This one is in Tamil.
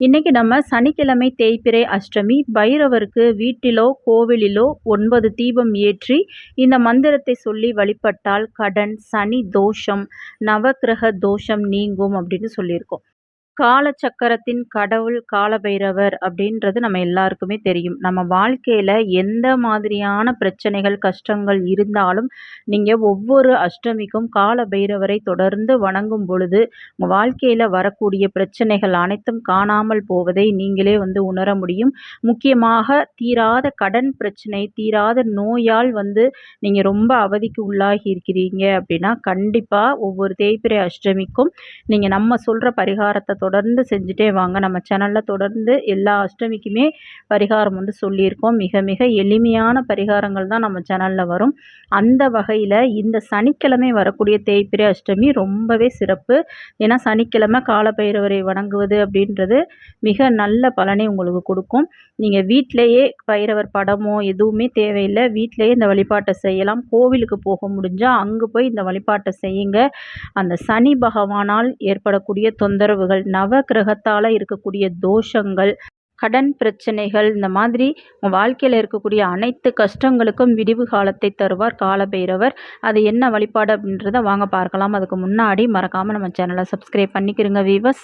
இன்னைக்கு நம்ம சனிக்கிழமை தேய்பிறை அஷ்டமி பைரவருக்கு வீட்டிலோ கோவிலிலோ 9 தீபம் ஏற்றி இந்த மந்திரத்தை சொல்லி வழிபட்டால் கடன், சனி தோஷம், நவக்கிரக தோஷம் நீங்கும் அப்படின்னு சொல்லியிருக்கோம். காலச்சக்கரத்தின் கடவுள் காலபைரவர் அப்படின்றது நம்ம எல்லாருக்குமே தெரியும். நம்ம வாழ்க்கையில எந்த மாதிரியான பிரச்சனைகள், கஷ்டங்கள் இருந்தாலும், நீங்க ஒவ்வொரு அஷ்டமிக்கும் காலபைரவரை தொடர்ந்து வணங்கும் பொழுது, உங்க வாழ்க்கையில வரக்கூடிய பிரச்சனைகள் அனைத்தும் காணாமல் போவதை நீங்களே உணர முடியும். முக்கியமாக தீராத கடன் பிரச்சனை, தீராத நோயால் நீங்க ரொம்ப அவதிக்கு உள்ளாகி இருக்கிறீங்க அப்படின்னா, கண்டிப்பா ஒவ்வொரு தேய்பிறை அஷ்டமிக்கும் நீங்க நம்ம சொல்ற பரிகாரத்த தொடர்ந்து செஞ்சுட்டே வாங்க. நம்ம சேனல்ல தொடர்ந்து எல்லா அஷ்டமிக்குமே பரிகாரம் சொல்லியிருக்கோம். மிக மிக எளிமையான பரிகாரங்கள் தான் நம்ம சேனல்ல வரும். அந்த வகையில இந்த சனிக்கிழமை வரக்கூடிய தேய்பிறை அஷ்டமி ரொம்பவே சிறப்பு. ஏன்னா சனிக்கிழமை காலபைரவரை வணங்குவது அப்படின்றது மிக நல்ல பலனை உங்களுக்கு கொடுக்கும். நீங்க வீட்டிலேயே பைரவர் படமோ எதுவுமே தேவையில்லை. வீட்டிலேயே இந்த வழிபாட்டை செய்யலாம். கோவிலுக்கு போக முடிஞ்சா அங்கு போய் இந்த வழிபாட்டை செய்யுங்க. அந்த சனி பகவானால் ஏற்படக்கூடிய தொந்தரவுகள், நவ கிரகத்தால் இருக்கக்கூடிய தோஷங்கள், கடன் பிரச்சனைகள், இந்த மாதிரி உங்கள் வாழ்க்கையில் இருக்கக்கூடிய அனைத்து கஷ்டங்களுக்கும் விடிவு காலத்தை தருவார் காலபைரவர். அது என்ன வழிபாடு அப்படின்றத வாங்க பார்க்கலாம். அதுக்கு முன்னாடி மறக்காமல் நம்ம சேனலை சப்ஸ்கிரைப் பண்ணிக்கிறங்க வீவர்ஸ்.